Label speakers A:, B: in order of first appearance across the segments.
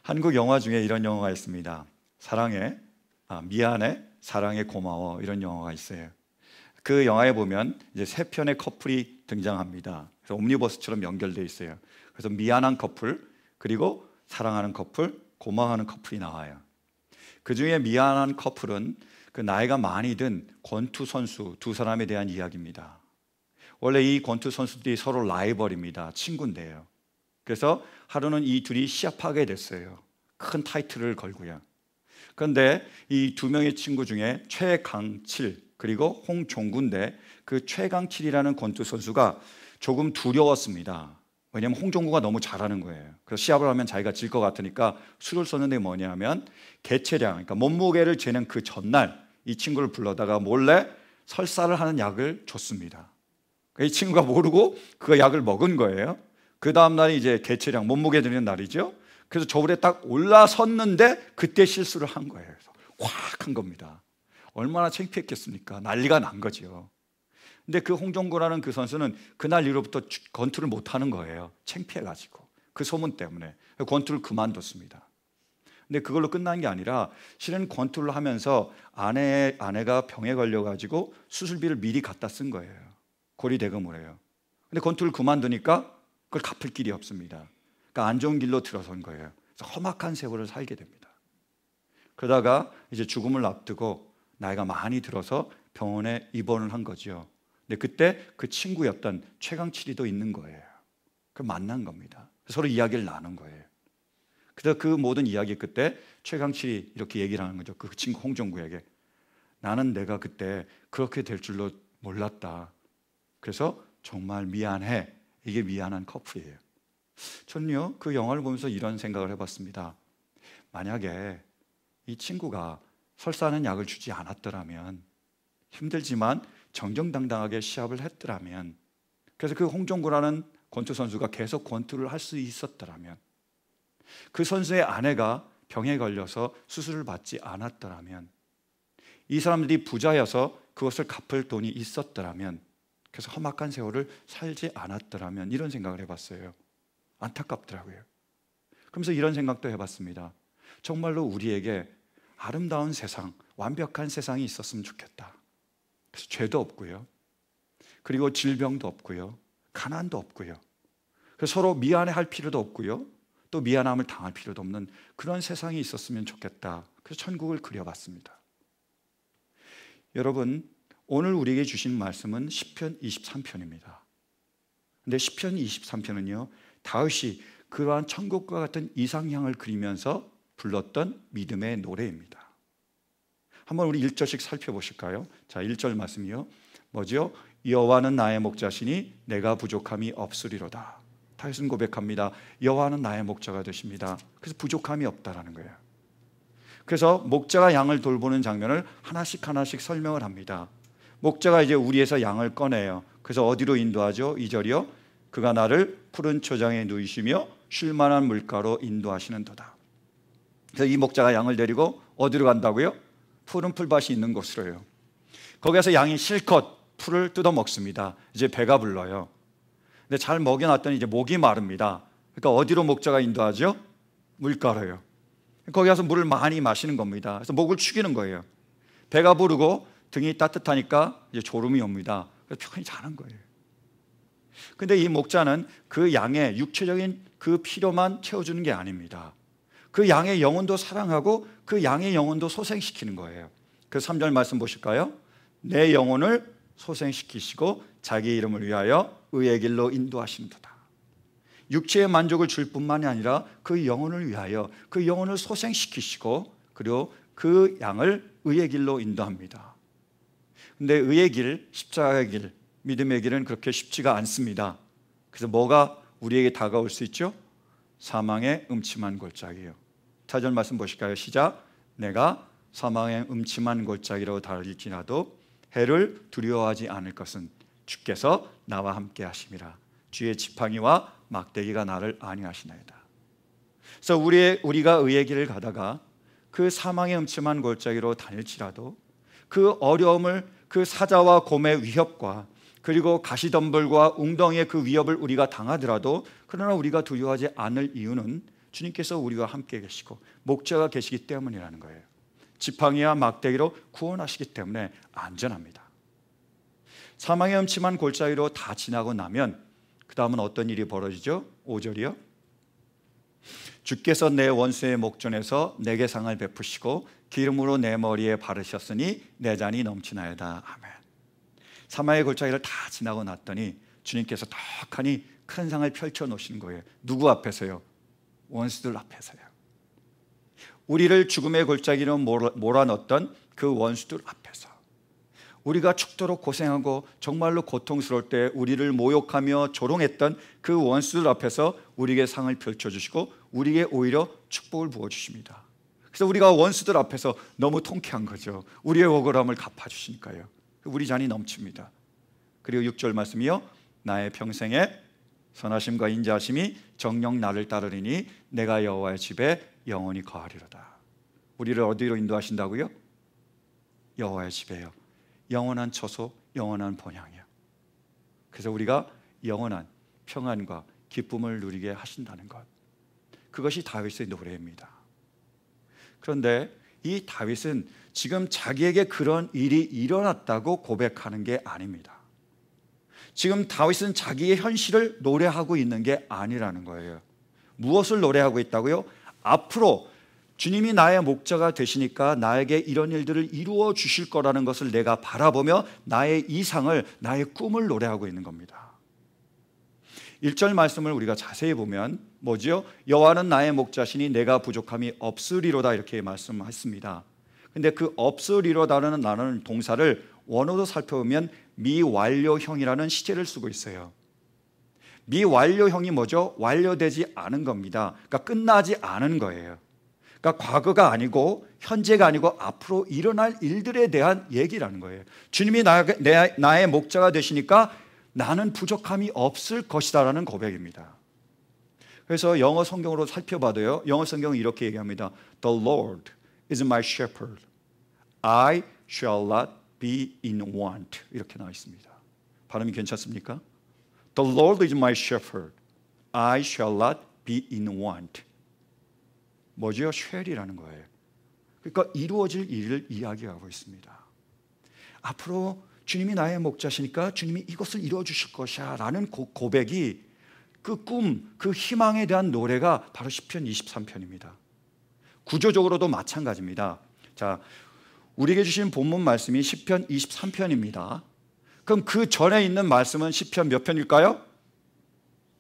A: 한국 영화 중에 이런 영화가 있습니다. 미안해, 사랑해, 고마워, 이런 영화가 있어요. 그 영화에 보면 이제 세 편의 커플이 등장합니다. 그래서 옴니버스처럼 연결되어 있어요. 그래서 미안한 커플, 그리고 사랑하는 커플, 고마워하는 커플이 나와요. 그 중에 미안한 커플은 그 나이가 많이 든 권투 선수 두 사람에 대한 이야기입니다. 원래 이 권투 선수들이 서로 라이벌입니다. 친구인데요. 그래서 하루는 이 둘이 시합하게 됐어요. 큰 타이틀을 걸고요. 그런데 이 두 명의 친구 중에 최강칠 그리고 홍종구인데, 그 최강칠이라는 권투 선수가 조금 두려웠습니다. 왜냐하면 홍종구가 너무 잘하는 거예요. 그래서 시합을 하면 자기가 질 것 같으니까 수를 썼는데 뭐냐면 개체량, 그러니까 몸무게를 재는 그 전날 이 친구를 불러다가 몰래 설사를 하는 약을 줬습니다. 이 친구가 모르고 그 약을 먹은 거예요. 그 다음 날이 이제 개체량, 몸무게 드는 날이죠. 그래서 저울에 딱 올라섰는데 그때 실수를 한 거예요. 그래서 확 한 겁니다. 얼마나 창피했겠습니까? 난리가 난 거죠. 근데 그 홍종구라는 그 선수는 그날 이후로부터 권투를 못 하는 거예요. 창피해가지고 그 소문 때문에 권투를 그만뒀습니다. 근데 그걸로 끝난 게 아니라 실은 권투를 하면서 아내가 병에 걸려가지고 수술비를 미리 갖다 쓴 거예요. 고리대금으로요. 근데 권투를 그만두니까 그걸 갚을 길이 없습니다. 그러니까 안 좋은 길로 들어선 거예요. 그래서 험악한 세월을 살게 됩니다. 그러다가 이제 죽음을 앞두고 나이가 많이 들어서 병원에 입원을 한 거죠. 근데 그때 그 친구였던 최강칠이도 있는 거예요. 그 만난 겁니다. 서로 이야기를 나눈 거예요. 그래서 그 모든 이야기 끝에 최강칠이 이렇게 얘기를 하는 거죠. 그 친구 홍종구에게. 나는 내가 그때 그렇게 될 줄로 몰랐다. 그래서 정말 미안해. 이게 미안한 커플이에요. 저는요, 그 영화를 보면서 이런 생각을 해봤습니다. 만약에 이 친구가 설사하는 약을 주지 않았더라면, 힘들지만 정정당당하게 시합을 했더라면, 그래서 그 홍종구라는 권투 선수가 계속 권투를 할 수 있었더라면, 그 선수의 아내가 병에 걸려서 수술을 받지 않았더라면, 이 사람들이 부자여서 그것을 갚을 돈이 있었더라면, 그래서 험악한 세월을 살지 않았더라면, 이런 생각을 해봤어요. 안타깝더라고요. 그러면서 이런 생각도 해봤습니다. 정말로 우리에게 아름다운 세상, 완벽한 세상이 있었으면 좋겠다. 그래서 죄도 없고요, 그리고 질병도 없고요, 가난도 없고요, 그래서 서로 미안해할 필요도 없고요, 또 미안함을 당할 필요도 없는 그런 세상이 있었으면 좋겠다. 그래서 천국을 그려봤습니다. 여러분, 오늘 우리에게 주신 말씀은 시편 23편입니다. 근데 시편 23편은요, 다윗이 그러한 천국과 같은 이상향을 그리면서 불렀던 믿음의 노래입니다. 한번 우리 1절씩 살펴보실까요? 자, 1절 말씀이요. 뭐죠? 여호와는 나의 목자시니 내가 부족함이 없으리로다. 다윗은 고백합니다. 여호와는 나의 목자가 되십니다. 그래서 부족함이 없다라는 거예요. 그래서 목자가 양을 돌보는 장면을 하나씩 설명을 합니다. 목자가 이제 우리에서 양을 꺼내요. 그래서 어디로 인도하죠? 2절이요. 그가 나를 푸른 초장에 누이시며 쉴만한 물가로 인도하시는도다. 그래서 이 목자가 양을 데리고 어디로 간다고요? 푸른 풀밭이 있는 곳으로요. 거기에서 양이 실컷 풀을 뜯어 먹습니다. 이제 배가 불러요. 근데 잘 먹여놨더니 이제 목이 마릅니다. 그러니까 어디로 목자가 인도하죠? 물가로요. 거기 가서 물을 많이 마시는 겁니다. 그래서 목을 축이는 거예요. 배가 부르고 등이 따뜻하니까 이제 졸음이 옵니다. 그래서 편히 자는 거예요. 근데 이 목자는 그 양의 육체적인 그 필요만 채워주는 게 아닙니다. 그 양의 영혼도 사랑하고 그 양의 영혼도 소생시키는 거예요. 그 3절 말씀 보실까요? 내 영혼을 소생시키시고 자기 이름을 위하여 의의 길로 인도하신도다. 육체의 만족을 줄 뿐만이 아니라 그 영혼을 위하여 그 영혼을 소생시키시고, 그리고 그 양을 의의 길로 인도합니다. 근데 의의 길, 십자가의 길, 믿음의 길은 그렇게 쉽지가 않습니다. 그래서 뭐가 우리에게 다가올 수 있죠? 사망의 음침한 골짜기요. 4절 말씀 보실까요? 시작. 내가 사망의 음침한 골짜기로 다닐지라도 해를 두려워하지 않을 것은 주께서 나와 함께 하심이라. 주의 지팡이와 막대기가 나를 안위하시나이다. 그래서 우리가 의의 길을 가다가 그 사망의 음침한 골짜기로 다닐지라도 그 어려움을, 그 사자와 곰의 위협과 그리고 가시덤불과 웅덩이의 그 위협을 우리가 당하더라도, 그러나 우리가 두려워하지 않을 이유는 주님께서 우리와 함께 계시고 목자가 계시기 때문이라는 거예요. 지팡이와 막대기로 구원하시기 때문에 안전합니다. 사망의 음침한 골짜기로 다 지나고 나면 그 다음은 어떤 일이 벌어지죠? 5절이요. 주께서 내 원수의 목전에서 내게 상을 베푸시고 기름으로 내 머리에 바르셨으니 내 잔이 넘치나이다. 아멘. 사망의 골짜기를 다 지나고 났더니 주님께서 떡하니 큰 상을 펼쳐 놓으시는 거예요. 누구 앞에서요? 원수들 앞에서요. 우리를 죽음의 골짜기로 몰아넣었던 그 원수들 앞에서, 우리가 죽도록 고생하고 정말로 고통스러울 때 우리를 모욕하며 조롱했던 그 원수들 앞에서 우리에게 상을 펼쳐주시고 우리에게 오히려 축복을 부어주십니다. 그래서 우리가 원수들 앞에서 너무 통쾌한 거죠. 우리의 억울함을 갚아주시니까요. 우리 잔이 넘칩니다. 그리고 6절 말씀이요. 나의 평생에 선하심과 인자하심이 정녕 나를 따르리니 내가 여호와의 집에 영원히 거하리로다. 우리를 어디로 인도하신다고요? 여호와의 집에요. 영원한 처소, 영원한 본향이요. 그래서 우리가 영원한 평안과 기쁨을 누리게 하신다는 것, 그것이 다윗의 노래입니다. 그런데 이 다윗은 지금 자기에게 그런 일이 일어났다고 고백하는 게 아닙니다. 지금 다윗은 자기의 현실을 노래하고 있는 게 아니라는 거예요. 무엇을 노래하고 있다고요? 앞으로 주님이 나의 목자가 되시니까 나에게 이런 일들을 이루어 주실 거라는 것을 내가 바라보며 나의 이상을, 나의 꿈을 노래하고 있는 겁니다. 1절 말씀을 우리가 자세히 보면 뭐지요? 여호와는 나의 목자시니 내가 부족함이 없으리로다, 이렇게 말씀했습니다. 근데 그 없으리로다라는 나는 동사를 원어로 살펴보면 미완료형이라는 시제를 쓰고 있어요. 미완료형이 뭐죠? 완료되지 않은 겁니다. 그러니까 끝나지 않은 거예요. 그러니까 과거가 아니고 현재가 아니고 앞으로 일어날 일들에 대한 얘기라는 거예요. 주님이 나의 목자가 되시니까 나는 부족함이 없을 것이다라는 고백입니다. 그래서 영어 성경으로 살펴봐도요, 영어 성경은 이렇게 얘기합니다. The Lord is my shepherd. I shall not be in want. 이렇게 나와 있습니다. 발음이 괜찮습니까? The Lord is my shepherd. I shall not be in want. 뭐죠? 쉘이라는 거예요. 그러니까 이루어질 일을 이야기하고 있습니다. 앞으로 주님이 나의 목자시니까 주님이 이것을 이루어 주실 것이야 라는 고백이, 그 꿈, 그 희망에 대한 노래가 바로 시편 23편입니다. 구조적으로도 마찬가지입니다. 자, 우리에게 주신 본문 말씀이 시편 23편입니다. 그럼 그 전에 있는 말씀은 시편 몇 편일까요?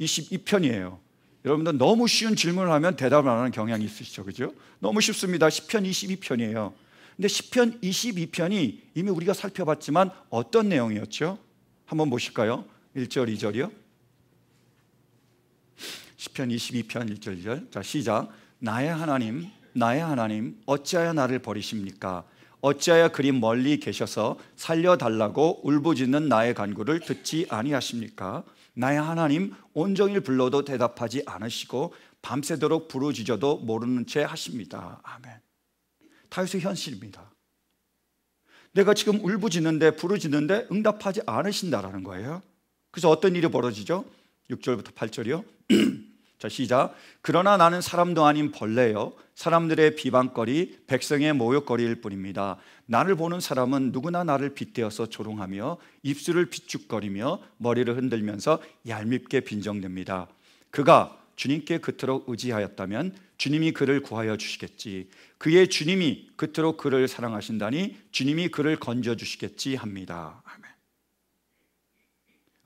A: 22편이에요. 여러분들 너무 쉬운 질문을 하면 대답을 안 하는 경향이 있으시죠, 그죠? 너무 쉽습니다. 시편 22편이에요. 근데 시편 22편이 이미 우리가 살펴봤지만 어떤 내용이었죠? 한번 보실까요? 1절, 2절이요. 시편 22편 1절, 2절. 자, 시작. 나의 하나님, 나의 하나님, 어찌하여 나를 버리십니까? 어찌하여 그리 멀리 계셔서 살려달라고 울부짖는 나의 간구를 듣지 아니하십니까? 나의 하나님, 온종일 불러도 대답하지 않으시고 밤새도록 부르짖어도 모르는 채 하십니다. 아멘. 다윗의 현실입니다. 내가 지금 울부짖는데, 부르짖는데 응답하지 않으신다라는 거예요. 그래서 어떤 일이 벌어지죠? 6절부터 8절이요. 자, 시작. 그러나 나는 사람도 아닌 벌레요, 사람들의 비방거리, 백성의 모욕거리일 뿐입니다. 나를 보는 사람은 누구나 나를 빗대어서 조롱하며 입술을 비축거리며 머리를 흔들면서 얄밉게 빈정댑니다. 그가 주님께 그토록 의지하였다면 주님이 그를 구하여 주시겠지. 그의 주님이 그토록 그를 사랑하신다니 주님이 그를 건져주시겠지 합니다. 아멘.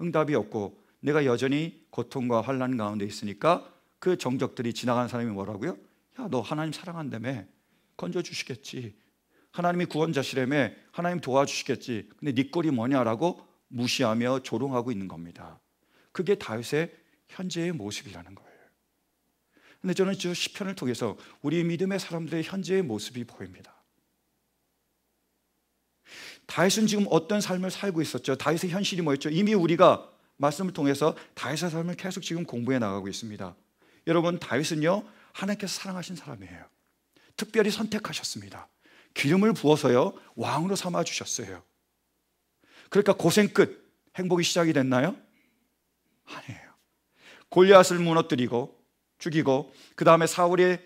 A: 응답이 없고 내가 여전히 고통과 환난 가운데 있으니까 그 정적들이 지나가는 사람이 뭐라고요? 야, 너 하나님 사랑한다며, 건져주시겠지. 하나님이 구원자시라며, 하나님 도와주시겠지. 근데 네 꼴이 뭐냐라고 무시하며 조롱하고 있는 겁니다. 그게 다윗의 현재의 모습이라는 거예요. 근데 저는 저 시편을 통해서 우리 믿음의 사람들의 현재의 모습이 보입니다. 다윗은 지금 어떤 삶을 살고 있었죠? 다윗의 현실이 뭐였죠? 이미 우리가 말씀을 통해서 다윗의 삶을 계속 지금 공부해 나가고 있습니다. 여러분, 다윗은요, 하나님께서 사랑하신 사람이에요. 특별히 선택하셨습니다. 기름을 부어서요, 왕으로 삼아 주셨어요. 그러니까 고생 끝 행복이 시작이 됐나요? 아니에요. 골리앗을 무너뜨리고 죽이고, 그 다음에 사울이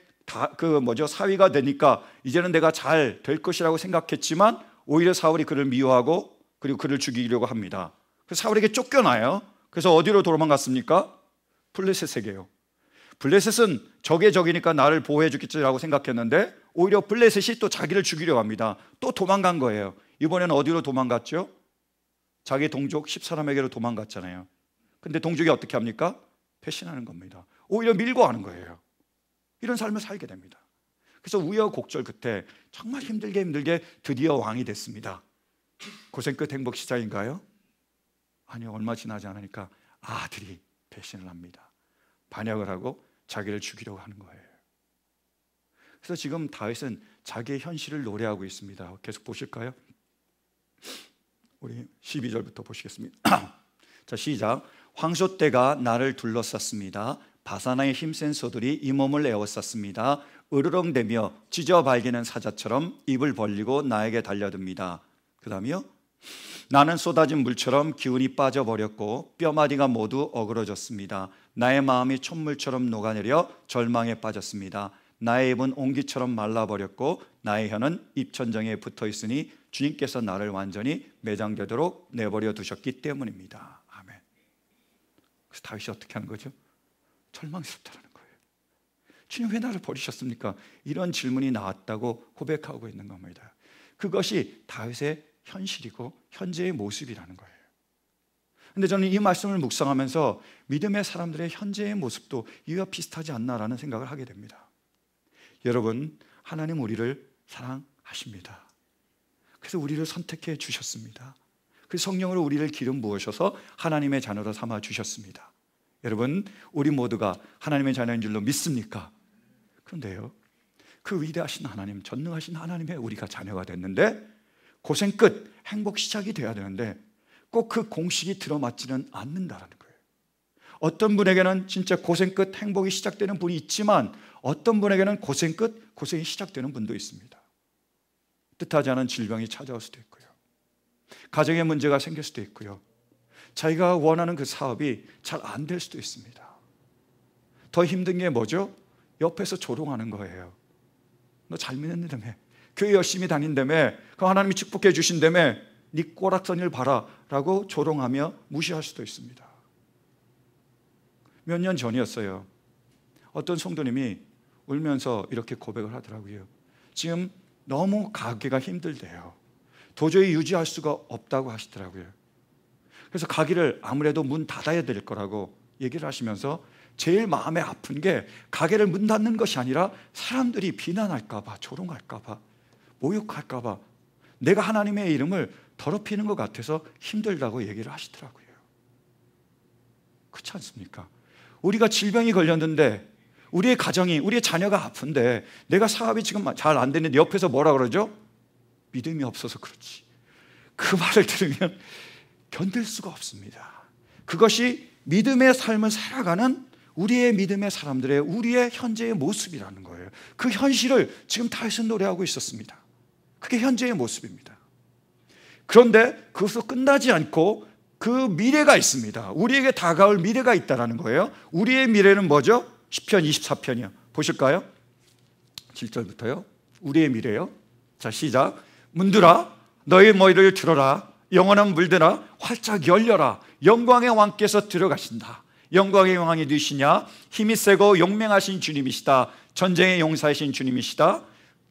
A: 사위가 되니까 이제는 내가 잘 될 것이라고 생각했지만 오히려 사울이 그를 미워하고 그리고 그를 죽이려고 합니다. 그래서 사울에게 쫓겨나요. 그래서 어디로 도망갔습니까? 블레셋에게요. 블레셋은 적의 적이니까 나를 보호해 주겠지라고 생각했는데 오히려 블레셋이 또 자기를 죽이려고 합니다. 또 도망간 거예요. 이번에는 어디로 도망갔죠? 자기 동족 10사람에게로 도망갔잖아요. 근데 동족이 어떻게 합니까? 배신하는 겁니다. 오히려 밀고 하는 거예요. 이런 삶을 살게 됩니다. 그래서 우여곡절 끝에 정말 힘들게 드디어 왕이 됐습니다. 고생 끝 행복 시작인가요? 아니요, 얼마 지나지 않으니까 아들이 배신을 합니다. 반역을 하고 자기를 죽이려고 하는 거예요. 그래서 지금 다윗은 자기의 현실을 노래하고 있습니다. 계속 보실까요? 우리 12절부터 보시겠습니다. 자, 시작. 황소떼가 나를 둘러쌌습니다. 바사나의 힘센 소들이 이 몸을 에워쌌습니다. 으르렁대며 찢어 발기는 사자처럼 입을 벌리고 나에게 달려듭니다. 그 다음이요. 나는 쏟아진 물처럼 기운이 빠져버렸고 뼈마디가 모두 어그러졌습니다. 나의 마음이 촛물처럼 녹아내려 절망에 빠졌습니다. 나의 입은 옹기처럼 말라버렸고 나의 혀는 입천정에 붙어있으니 주님께서 나를 완전히 매장되도록 내버려 두셨기 때문입니다. 아멘. 그래서 다윗이 어떻게 하는 거죠? 절망스럽다는 거예요. 주님 왜 나를 버리셨습니까? 이런 질문이 나왔다고 고백하고 있는 겁니다. 그것이 다윗의 현실이고 현재의 모습이라는 거예요. 근데 저는 이 말씀을 묵상하면서 믿음의 사람들의 현재의 모습도 이와 비슷하지 않나라는 생각을 하게 됩니다. 여러분, 하나님 우리를 사랑하십니다. 그래서 우리를 선택해 주셨습니다. 그 성령으로 우리를 기름 부으셔서 하나님의 자녀로 삼아 주셨습니다. 여러분, 우리 모두가 하나님의 자녀인 줄로 믿습니까? 그런데요, 그 위대하신 하나님, 전능하신 하나님의 우리가 자녀가 됐는데 고생 끝 행복 시작이 돼야 되는데 꼭 그 공식이 들어맞지는 않는다라는 거예요. 어떤 분에게는 진짜 고생 끝 행복이 시작되는 분이 있지만 어떤 분에게는 고생 끝 고생이 시작되는 분도 있습니다. 뜻하지 않은 질병이 찾아올 수도 있고요, 가정에 문제가 생길 수도 있고요, 자기가 원하는 그 사업이 잘 안 될 수도 있습니다. 더 힘든 게 뭐죠? 옆에서 조롱하는 거예요. 너 잘 믿는다며, 교회 열심히 다닌다며, 그 하나님이 축복해 주신다며, 네 꼬락서니를 봐라 라고 조롱하며 무시할 수도 있습니다. 몇 년 전이었어요. 어떤 성도님이 울면서 이렇게 고백을 하더라고요. 지금 너무 가게가 힘들대요. 도저히 유지할 수가 없다고 하시더라고요. 그래서 가게를 아무래도 문 닫아야 될 거라고 얘기를 하시면서 제일 마음에 아픈 게 가게를 문 닫는 것이 아니라 사람들이 비난할까 봐, 조롱할까 봐, 모욕할까 봐 내가 하나님의 이름을 더럽히는 것 같아서 힘들다고 얘기를 하시더라고요. 그렇지 않습니까? 우리가 질병이 걸렸는데, 우리의 가정이, 우리의 자녀가 아픈데 내가 사업이 지금 잘 안 되는데 옆에서 뭐라 그러죠? 믿음이 없어서 그렇지. 그 말을 들으면 견딜 수가 없습니다. 그것이 믿음의 삶을 살아가는 우리의 믿음의 사람들의, 우리의 현재의 모습이라는 거예요. 그 현실을 지금 다윗은 노래하고 있었습니다. 그게 현재의 모습입니다. 그런데 그것으로 끝나지 않고 그 미래가 있습니다. 우리에게 다가올 미래가 있다는 거예요. 우리의 미래는 뭐죠? 시편 24편이요. 보실까요? 7절부터요. 우리의 미래요. 자, 시작. 문들아 너희 머리를 들어라. 영원한 물들아 활짝 열려라. 영광의 왕께서 들어가신다. 영광의 왕이 누구시냐? 힘이 세고 용맹하신 주님이시다. 전쟁의 용사이신 주님이시다.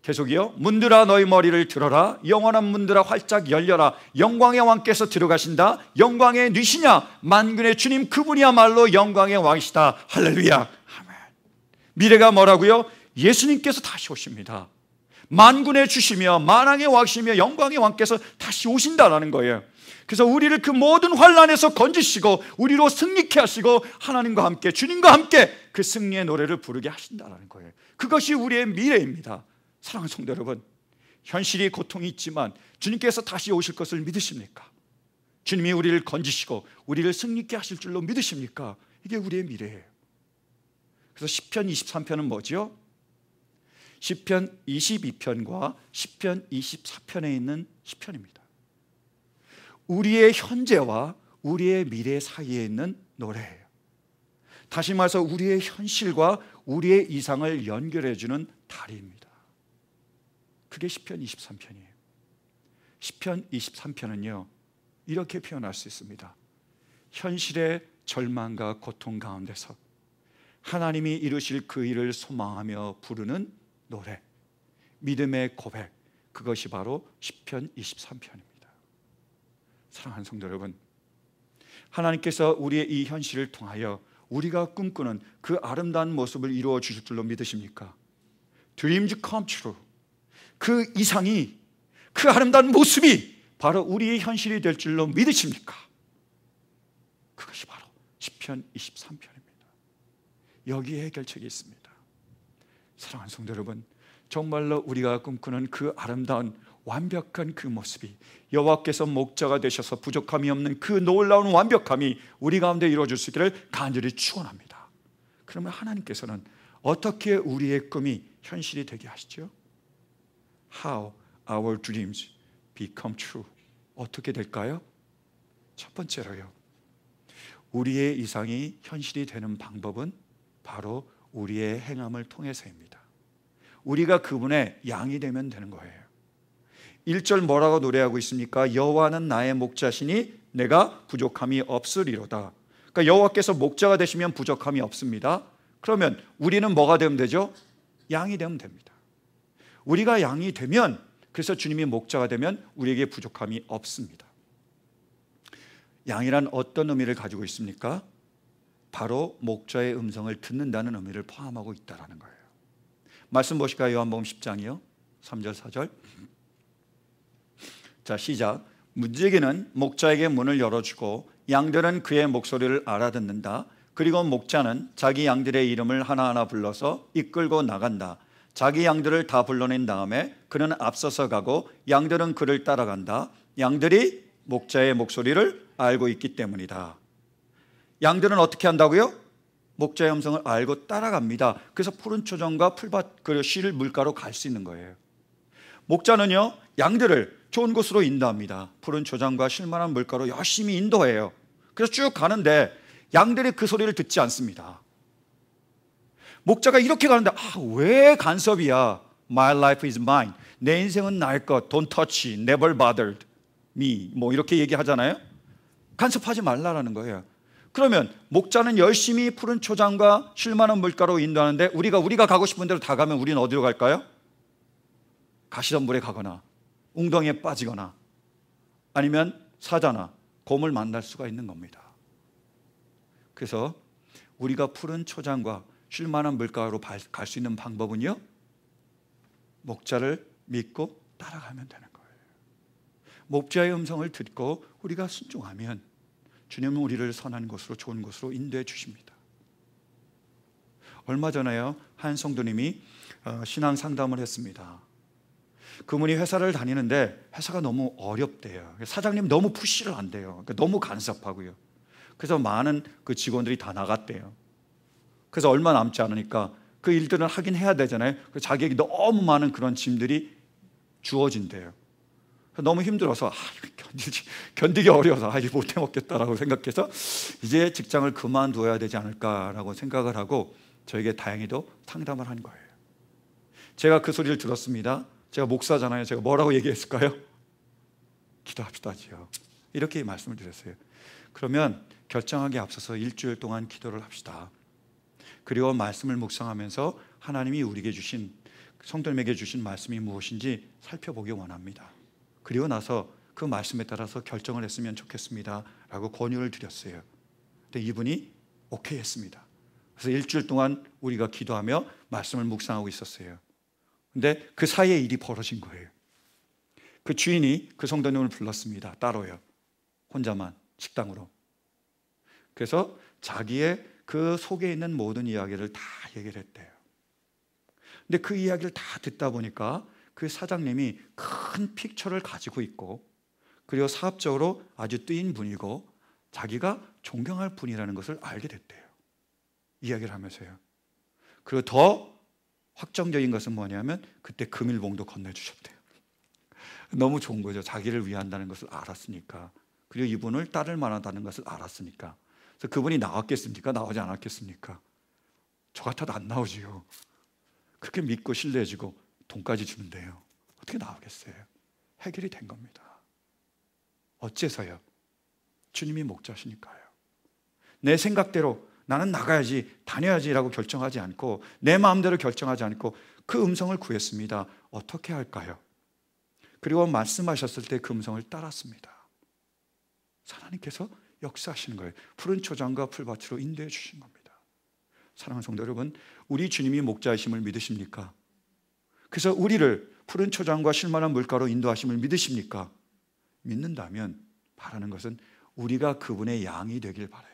A: 계속이요. 문들아 너희 머리를 들어라. 영원한 문들아 활짝 열려라. 영광의 왕께서 들어가신다. 영광의 누구시냐? 만군의 주님, 그분이야말로 영광의 왕이시다. 할렐루야. 아멘. 미래가 뭐라고요? 예수님께서 다시 오십니다. 만군의 주시며 만왕의 왕이시며 영광의 왕께서 다시 오신다라는 거예요. 그래서 우리를 그 모든 환난에서 건지시고 우리로 승리케 하시고 하나님과 함께, 주님과 함께 그 승리의 노래를 부르게 하신다라는 거예요. 그것이 우리의 미래입니다. 사랑하는 성도 여러분, 현실이 고통이 있지만 주님께서 다시 오실 것을 믿으십니까? 주님이 우리를 건지시고 우리를 승리케 하실 줄로 믿으십니까? 이게 우리의 미래예요. 그래서 시편 23편은 뭐죠? 시편 22편과 시편 24편에 있는 시편입니다. 우리의 현재와 우리의 미래 사이에 있는 노래예요. 다시 말해서 우리의 현실과 우리의 이상을 연결해주는 다리입니다. 그게 시편 23편이에요. 시편 23편은요 이렇게 표현할 수 있습니다. 현실의 절망과 고통 가운데서 하나님이 이루실 그 일을 소망하며 부르는 노래, 믿음의 고백, 그것이 바로 시편 23편입니다. 사랑하는 성도 여러분, 하나님께서 우리의 이 현실을 통하여 우리가 꿈꾸는 그 아름다운 모습을 이루어 주실 줄로 믿으십니까? Dreams come true. 그 이상이, 그 아름다운 모습이 바로 우리의 현실이 될 줄로 믿으십니까? 그것이 바로 시편 23편입니다. 여기에 해결책이 있습니다. 사랑하는 성도 여러분, 정말로 우리가 꿈꾸는 그 아름다운 완벽한 그 모습이, 여호와께서 목자가 되셔서 부족함이 없는 그 놀라운 완벽함이 우리 가운데 이루어질 수 있기를 간절히 축원합니다. 그러면 하나님께서는 어떻게 우리의 꿈이 현실이 되게 하시죠? How our dreams become true. 어떻게 될까요? 첫 번째로요, 우리의 이상이 현실이 되는 방법은 바로 우리의 행함을 통해서입니다. 우리가 그분의 양이 되면 되는 거예요. 1절 뭐라고 노래하고 있습니까? 여호와는 나의 목자시니 내가 부족함이 없으리로다. 그러니까 여호와께서 목자가 되시면 부족함이 없습니다. 그러면 우리는 뭐가 되면 되죠? 양이 되면 됩니다. 우리가 양이 되면, 그래서 주님이 목자가 되면 우리에게 부족함이 없습니다. 양이란 어떤 의미를 가지고 있습니까? 바로 목자의 음성을 듣는다는 의미를 포함하고 있다는 거예요. 말씀 보실까요? 요한복음 10장이요 3절 4절. 자, 시작. 문지기는 목자에게 문을 열어주고 양들은 그의 목소리를 알아듣는다. 그리고 목자는 자기 양들의 이름을 하나하나 불러서 이끌고 나간다. 자기 양들을 다 불러낸 다음에 그는 앞서서 가고 양들은 그를 따라간다. 양들이 목자의 목소리를 알고 있기 때문이다. 양들은 어떻게 한다고요? 목자의 음성을 알고 따라갑니다. 그래서 푸른 초정과 풀밭, 그리고 쉴 물가로 갈 수 있는 거예요. 목자는요 양들을 좋은 곳으로 인도합니다. 푸른 초장과 쉴만한 물가로 열심히 인도해요. 그래서 쭉 가는데 양들이 그 소리를 듣지 않습니다. 목자가 이렇게 가는데 왜 간섭이야? My life is mine. 내 인생은 나의 것. Don't touch, never bothered me. 뭐 이렇게 얘기하잖아요. 간섭하지 말라라는 거예요. 그러면 목자는 열심히 푸른 초장과 쉴만한 물가로 인도하는데 우리가 가고 싶은 대로 다 가면 우리는 어디로 갈까요? 가시덤불에 가거나 웅덩이에 빠지거나 아니면 사자나 곰을 만날 수가 있는 겁니다. 그래서 우리가 푸른 초장과 쉴만한 물가로 갈 수 있는 방법은요, 목자를 믿고 따라가면 되는 거예요. 목자의 음성을 듣고 우리가 순종하면 주님은 우리를 선한 곳으로, 좋은 곳으로 인도해 주십니다. 얼마 전에요 한 성도님이 신앙 상담을 했습니다. 그분이 회사를 다니는데 회사가 너무 어렵대요. 사장님 너무 푸시를 한대요. 그러니까 너무 간섭하고요. 그래서 많은 그 직원들이 다 나갔대요. 그래서 얼마 남지 않으니까 그 일들을 하긴 해야 되잖아요. 자기에게 너무 많은 그런 짐들이 주어진대요. 너무 힘들어서 견디기 어려워서 이제 못 해먹겠다라고 생각해서 이제 직장을 그만둬야 되지 않을까라고 생각을 하고 저에게 다행히도 상담을 한 거예요. 제가 그 소리를 들었습니다. 제가 목사잖아요. 제가 뭐라고 얘기했을까요? 기도합시다지요. 이렇게 말씀을 드렸어요. 그러면 결정하기 앞서서 일주일 동안 기도를 합시다. 그리고 말씀을 묵상하면서 하나님이 우리에게 주신, 성도님에게 주신 말씀이 무엇인지 살펴보기 원합니다. 그리고 나서 그 말씀에 따라서 결정을 했으면 좋겠습니다 라고 권유를 드렸어요. 근데 이분이 오케이 했습니다. 그래서 일주일 동안 우리가 기도하며 말씀을 묵상하고 있었어요. 근데 그 사이에 일이 벌어진 거예요. 그 주인이 그 성도님을 불렀습니다. 따로요. 혼자만 식당으로. 그래서 자기의 그 속에 있는 모든 이야기를 다 얘기를 했대요. 근데 그 이야기를 다 듣다 보니까 그 사장님이 큰 픽처를 가지고 있고, 그리고 사업적으로 아주 뜨인 분이고 자기가 존경할 분이라는 것을 알게 됐대요. 이야기를 하면서요. 그리고 더 확정적인 것은 뭐냐면 그때 금일봉도 건네주셨대요. 너무 좋은 거죠. 자기를 위한다는 것을 알았으니까, 그리고 이분을 따를 만하다는 것을 알았으니까. 그래서 그분이 나왔겠습니까? 나오지 않았겠습니까? 저 같아도 안 나오지요. 그렇게 믿고 신뢰해주고 돈까지 주는데요, 어떻게 나오겠어요? 해결이 된 겁니다. 어째서요? 주님이 목자시니까요. 내 생각대로 나는 나가야지, 다녀야지라고 결정하지 않고, 내 마음대로 결정하지 않고 그 음성을 구했습니다. 어떻게 할까요? 그리고 말씀하셨을 때 그 음성을 따랐습니다. 하나님께서 역사하시는 거예요. 푸른 초장과 풀밭으로 인도해 주신 겁니다. 사랑하는 성도 여러분, 우리 주님이 목자이심을 믿으십니까? 그래서 우리를 푸른 초장과 쉴만한 물가로 인도하심을 믿으십니까? 믿는다면 바라는 것은 우리가 그분의 양이 되길 바라요.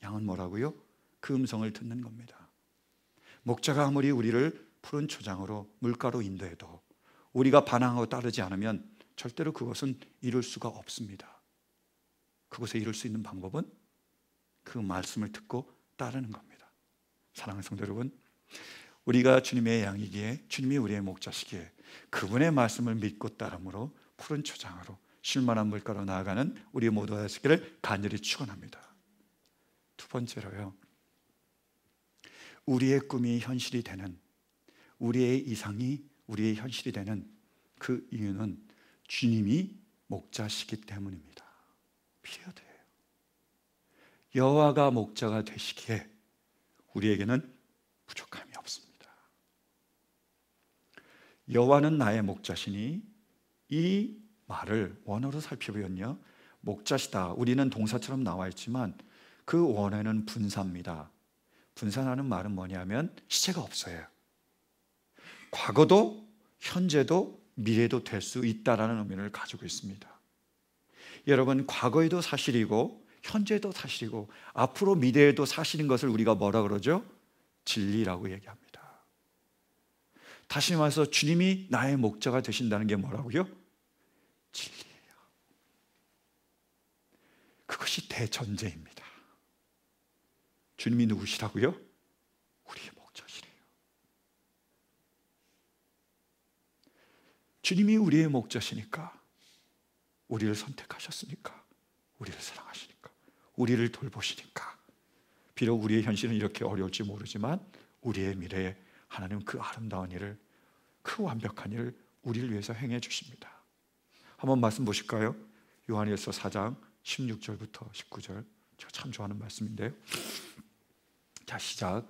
A: 양은 뭐라고요? 그 음성을 듣는 겁니다. 목자가 아무리 우리를 푸른 초장으로 물가로 인도해도 우리가 반항하고 따르지 않으면 절대로 그것은 이룰 수가 없습니다. 그것에 이룰 수 있는 방법은 그 말씀을 듣고 따르는 겁니다. 사랑하는 성도 여러분, 우리가 주님의 양이기에, 주님이 우리의 목자시기에 그분의 말씀을 믿고 따름으로 푸른 초장으로 쉴만한 물가로 나아가는 우리 모두가 되시기를 간절히 축원합니다. 두 번째로요, 우리의 꿈이 현실이 되는, 우리의 이상이 우리의 현실이 되는 그 이유는 주님이 목자시기 때문입니다. 피어드예요. 여호와가 목자가 되시기에 우리에게는 부족함이 없습니다. 여호와는 나의 목자시니, 이 말을 원어로 살펴보면요, 목자시다, 우리는 동사처럼 나와 있지만 그 원어는 분사입니다. 분사라는 말은 뭐냐면 시제가 없어요. 과거도 현재도 미래도 될 수 있다라는 의미를 가지고 있습니다. 여러분, 과거에도 사실이고 현재도 사실이고 앞으로 미래에도 사실인 것을 우리가 뭐라 그러죠? 진리라고 얘기합니다. 다시 말해서 주님이 나의 목자가 되신다는 게 뭐라고요? 진리예요. 그것이 대전제입니다. 주님이 누구시라고요? 우리의 목자시래요. 주님이 우리의 목자시니까, 우리를 선택하셨으니까, 우리를 사랑하시니까, 우리를 돌보시니까, 비록 우리의 현실은 이렇게 어려울지 모르지만 우리의 미래에 하나님은 그 아름다운 일을, 그 완벽한 일을 우리를 위해서 행해 주십니다. 한번 말씀 보실까요? 요한일서 4장 16절부터 19절, 제가 참 좋아하는 말씀인데요. 자, 시작.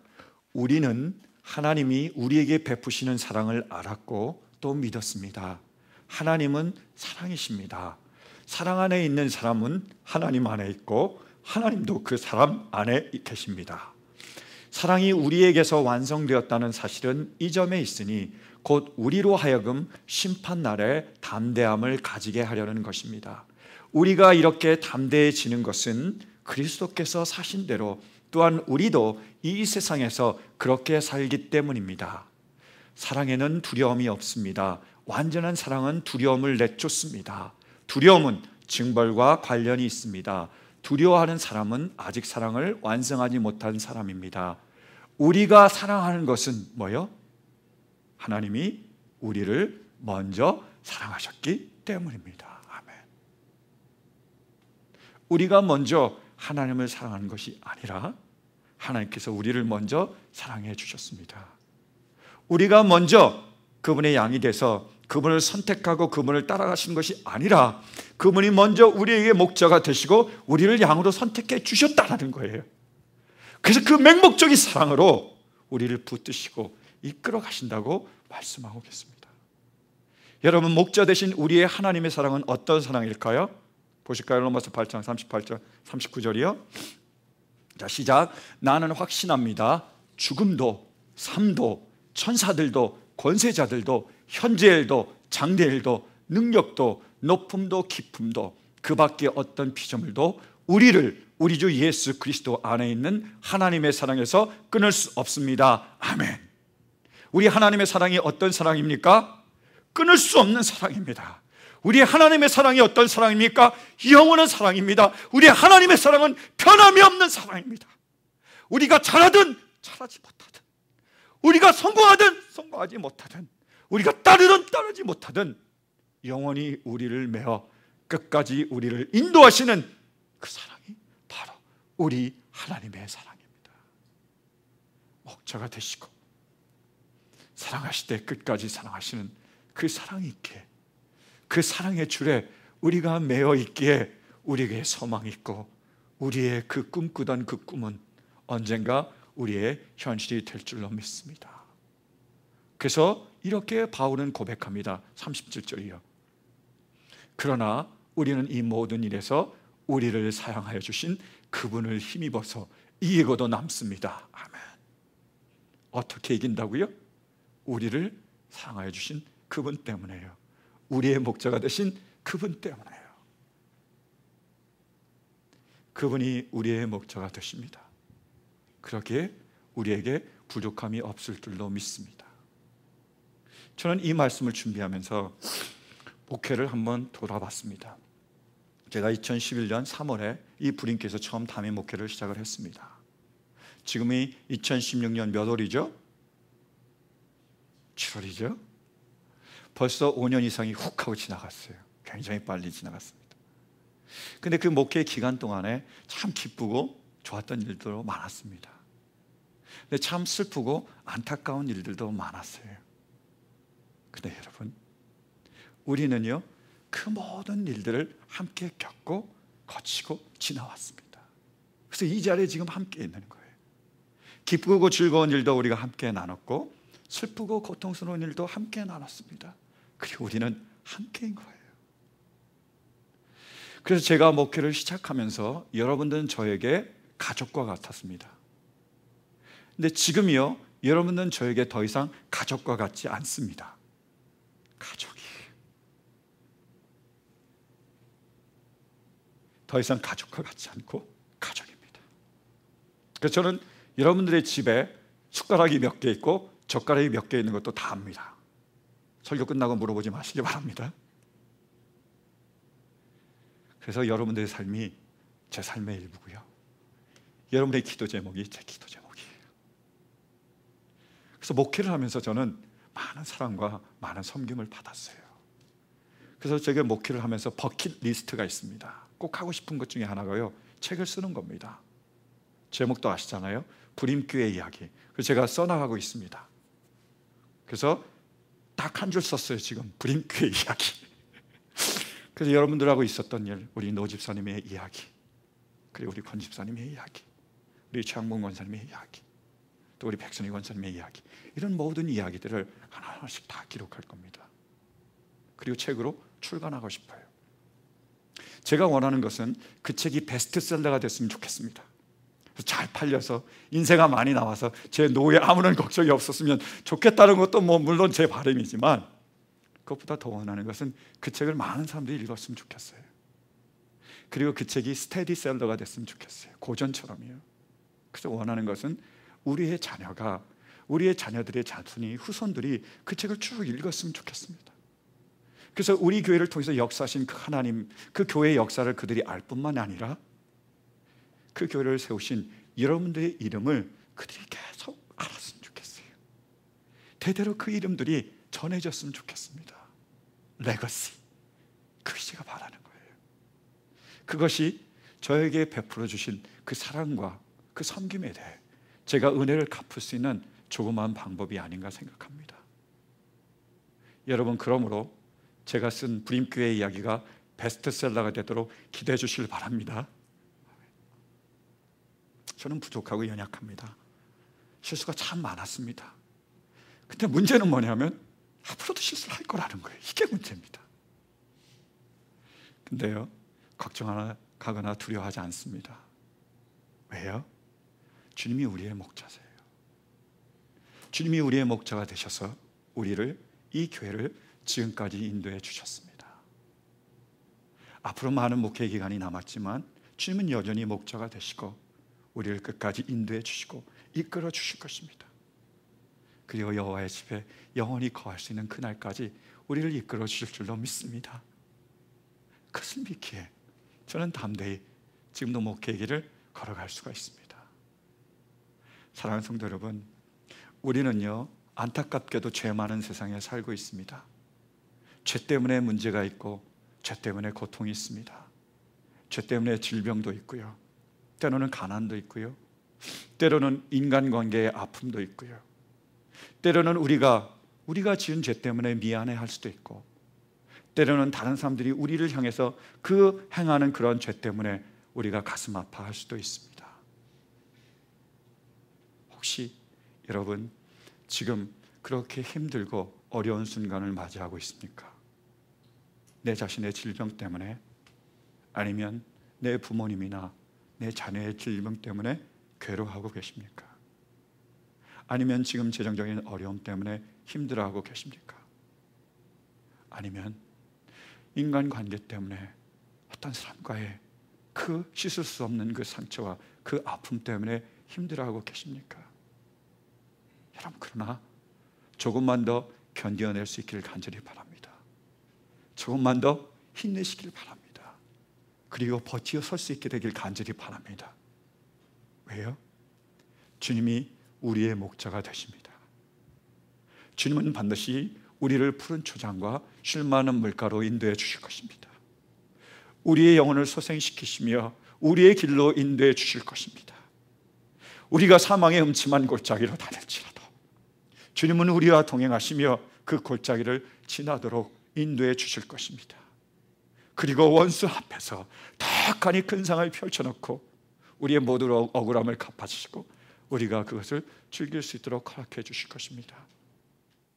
A: 우리는 하나님이 우리에게 베푸시는 사랑을 알았고 또 믿었습니다. 하나님은 사랑이십니다. 사랑 안에 있는 사람은 하나님 안에 있고 하나님도 그 사람 안에 계십니다. 사랑이 우리에게서 완성되었다는 사실은 이 점에 있으니 곧 우리로 하여금 심판날에 담대함을 가지게 하려는 것입니다. 우리가 이렇게 담대해지는 것은 그리스도께서 사신 대로 또한 우리도 이 세상에서 그렇게 살기 때문입니다. 사랑에는 두려움이 없습니다. 완전한 사랑은 두려움을 내쫓습니다. 두려움은 징벌과 관련이 있습니다. 두려워하는 사람은 아직 사랑을 완성하지 못한 사람입니다. 우리가 사랑하는 것은 뭐요? 하나님이 우리를 먼저 사랑하셨기 때문입니다. 아멘. 우리가 먼저 하나님을 사랑하는 것이 아니라 하나님께서 우리를 먼저 사랑해 주셨습니다. 우리가 먼저 그분의 양이 돼서 그분을 선택하고 그분을 따라가신 것이 아니라 그분이 먼저 우리에게 목자가 되시고 우리를 양으로 선택해 주셨다는 거예요. 그래서 그 맹목적인 사랑으로 우리를 붙드시고 이끌어 가신다고 말씀하고 계십니다. 여러분, 목자 되신 우리의 하나님의 사랑은 어떤 사랑일까요? 보실까요? 로마서 8장 38절 39절이요. 자, 시작. 나는 확신합니다. 죽음도 삶도 천사들도 권세자들도 현재일도 장래일도 능력도 높음도 깊음도 그 밖에 어떤 피조물도 우리를 우리 주 예수 그리스도 안에 있는 하나님의 사랑에서 끊을 수 없습니다. 아멘. 우리 하나님의 사랑이 어떤 사랑입니까? 끊을 수 없는 사랑입니다. 우리 하나님의 사랑이 어떤 사랑입니까? 영원한 사랑입니다. 우리 하나님의 사랑은 변함이 없는 사랑입니다. 우리가 잘하든 잘하지 못하든, 우리가 성공하든 성공하지 못하든, 우리가 따르든 따르지 못하든 영원히 우리를 메어 끝까지 우리를 인도하시는 그 사랑이 바로 우리 하나님의 사랑입니다.
B: 목자가 되시고 사랑하실 때 끝까지 사랑하시는 그 사랑이 있기에, 그 사랑의 줄에 우리가 매어 있기에 우리에게 소망이 있고, 우리의 그 꿈꾸던 그 꿈은 언젠가 우리의 현실이 될 줄로 믿습니다. 그래서 이렇게 바울은 고백합니다. 37절이요. 그러나 우리는 이 모든 일에서 우리를 사랑하여 주신 그분을 힘입어서 이기고도 남습니다. 아멘. 어떻게 이긴다고요? 우리를 사랑하여 주신 그분 때문에요. 우리의 목자가 되신 그분 때문에요. 그분이 우리의 목자가 되십니다. 그렇게 우리에게 부족함이 없을 줄로 믿습니다. 저는 이 말씀을 준비하면서 목회를 한번 돌아봤습니다. 제가 2011년 3월에 이 불임교에서 처음 담임 목회를 시작을 했습니다. 지금이 2016년 몇 월이죠? 7월이죠? 벌써 5년 이상이 훅 하고 지나갔어요. 굉장히 빨리 지나갔습니다. 근데 그 목회 기간 동안에 참 기쁘고 좋았던 일도 많았습니다. 근데 참 슬프고 안타까운 일들도 많았어요. 근데 여러분, 우리는요, 그 모든 일들을 함께 겪고 거치고 지나왔습니다. 그래서 이 자리에 지금 함께 있는 거예요. 기쁘고 즐거운 일도 우리가 함께 나눴고, 슬프고 고통스러운 일도 함께 나눴습니다. 그리고 우리는 함께인 거예요. 그래서 제가 목회를 시작하면서 여러분들은 저에게 가족과 같았습니다. 근데 지금이요, 여러분들은 저에게 더 이상 가족과 같지 않습니다. 가족이 더 이상 가족과 같지 않고 가족입니다. 그래서 저는 여러분들의 집에 숟가락이 몇 개 있고 젓가락이 몇 개 있는 것도 다 압니다. 설교 끝나고 물어보지 마시기 바랍니다. 그래서 여러분들의 삶이 제 삶의 일부고요, 여러분의 기도 제목이 제 기도 제목이에요. 그래서 목회를 하면서 저는 많은 사랑과 많은 섬김을 받았어요. 그래서 제가 목회를 하면서 버킷리스트가 있습니다. 꼭 하고 싶은 것 중에 하나가요, 책을 쓰는 겁니다. 제목도 아시잖아요. 불임교회 이야기. 그래서 제가 써나가고 있습니다. 그래서 딱 한 줄 썼어요. 지금 불임교회 이야기. 그래서 여러분들하고 있었던 일, 우리 노 집사님의 이야기, 그리고 우리 권 집사님의 이야기, 우리 최양봉 권사님의 이야기, 또 우리 백선희 권사님의 이야기, 이런 모든 이야기들을 하나하나씩 다 기록할 겁니다. 그리고 책으로 출간하고 싶어요. 제가 원하는 것은 그 책이 베스트셀러가 됐으면 좋겠습니다. 잘 팔려서 인쇄가 많이 나와서 제 노후에 아무런 걱정이 없었으면 좋겠다는 것도 물론 제 바람이지만, 그것보다 더 원하는 것은 그 책을 많은 사람들이 읽었으면 좋겠어요. 그리고 그 책이 스테디셀러가 됐으면 좋겠어요. 고전처럼이요. 그래서 원하는 것은 우리의 자녀가, 우리의 자녀들의 자손이, 후손들이 그 책을 쭉 읽었으면 좋겠습니다. 그래서 우리 교회를 통해서 역사하신 그 하나님, 그 교회의 역사를 그들이 알 뿐만 아니라 그 교회를 세우신 여러분들의 이름을 그들이 계속 알았으면 좋겠어요. 대대로 그 이름들이 전해졌으면 좋겠습니다. 레거시, 그것이 제가 바라는 거예요. 그것이 저에게 베풀어 주신 그 사랑과 그 섬김에 대해 제가 은혜를 갚을 수 있는 조그마한 방법이 아닌가 생각합니다. 여러분, 그러므로 제가 쓴 불임교회 이야기가 베스트셀러가 되도록 기대해 주시길 바랍니다. 저는 부족하고 연약합니다. 실수가 참 많았습니다. 근데 문제는 뭐냐면 앞으로도 실수를 할 거라는 거예요. 이게 문제입니다. 근데요, 걱정하거나 두려워하지 않습니다. 왜요? 주님이 우리의 목자세요. 주님이 우리의 목자가 되셔서 우리를, 이 교회를 지금까지 인도해 주셨습니다. 앞으로 많은 목회 기간이 남았지만 주님은 여전히 목자가 되시고 우리를 끝까지 인도해 주시고 이끌어 주실 것입니다. 그리고 여호와의 집에 영원히 거할 수 있는 그날까지 우리를 이끌어 주실 줄로 믿습니다. 그것을 믿기에 저는 담대히 지금도 목회의 길을 걸어갈 수가 있습니다. 사랑하는 성도 여러분, 우리는요, 안타깝게도 죄 많은 세상에 살고 있습니다. 죄 때문에 문제가 있고 죄 때문에 고통이 있습니다. 죄 때문에 질병도 있고요, 때로는 가난도 있고요, 때로는 인간관계의 아픔도 있고요. 때로는 우리가 지은 죄 때문에 미안해할 수도 있고, 때로는 다른 사람들이 우리를 향해서 그 행하는 그런 죄 때문에 우리가 가슴 아파할 수도 있습니다. 혹시 여러분 지금 그렇게 힘들고 어려운 순간을 맞이하고 있습니까? 내 자신의 질병 때문에, 아니면 내 부모님이나 내 자녀의 질병 때문에 괴로워하고 계십니까? 아니면 지금 재정적인 어려움 때문에 힘들어하고 계십니까? 아니면 인간관계 때문에 어떤 사람과의 그 씻을 수 없는 그 상처와 그 아픔 때문에 힘들어하고 계십니까? 여러분, 그러나 조금만 더 견뎌낼 수 있기를 간절히 바랍니다. 조금만 더 힘내시길 바랍니다. 그리고 버티어 설 수 있게 되길 간절히 바랍니다. 왜요? 주님이 우리의 목자가 되십니다. 주님은 반드시 우리를 푸른 초장과 쉴 만한 물가로 인도해 주실 것입니다. 우리의 영혼을 소생시키시며 우리의 길로 인도해 주실 것입니다. 우리가 사망의 음침한 골짜기로 다닐지라도 주님은 우리와 동행하시며 그 골짜기를 지나도록 인도해 주실 것입니다. 그리고 원수 앞에서 턱하니 큰 상을 펼쳐놓고 우리의 모든 억울함을 갚아주시고 우리가 그것을 즐길 수 있도록 허락해 주실 것입니다.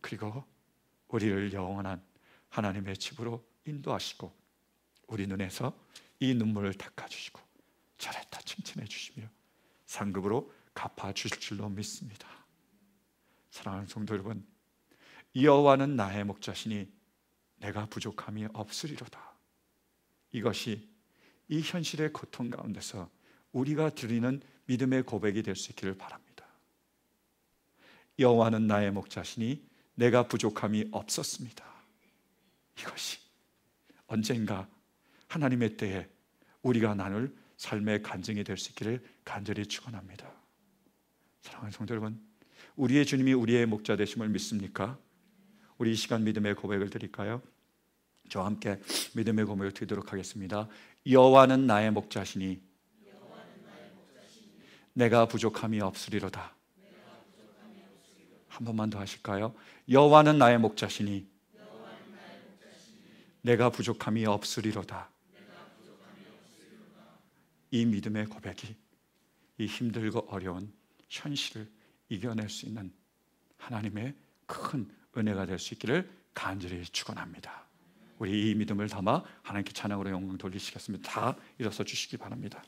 B: 그리고 우리를 영원한 하나님의 집으로 인도하시고 우리 눈에서 이 눈물을 닦아주시고 잘했다 칭찬해 주시며 상급으로 갚아주실 줄로 믿습니다. 사랑하는 성도 여러분, 여호와는 나의 목자시니 내가 부족함이 없으리로다. 이것이 이 현실의 고통 가운데서 우리가 드리는 믿음의 고백이 될 수 있기를 바랍니다. 여호와는 나의 목자시니 내가 부족함이 없었습니다. 이것이 언젠가 하나님의 때에 우리가 나눌 삶의 간증이 될 수 있기를 간절히 축원합니다. 사랑하는 성도 여러분, 우리의 주님이 우리의 목자 되심을 믿습니까? 우리 이 시간 믿음의 고백을 드릴까요? 저와 함께 믿음의 고백을 드리도록 하겠습니다. 여호와는 나의 목자시니 내가 부족함이 없으리로다. 한 번만 더 하실까요? 여호와는 나의 목자시니 내가 부족함이 없으리로다. 이 믿음의 고백이 이 힘들고 어려운 현실을 이겨낼 수 있는 하나님의 큰 은혜가 될 수 있기를 간절히 축원합니다. 우리 이 믿음을 담아 하나님께 찬양으로 영광 돌리시겠습니다. 다 일어서 주시기 바랍니다.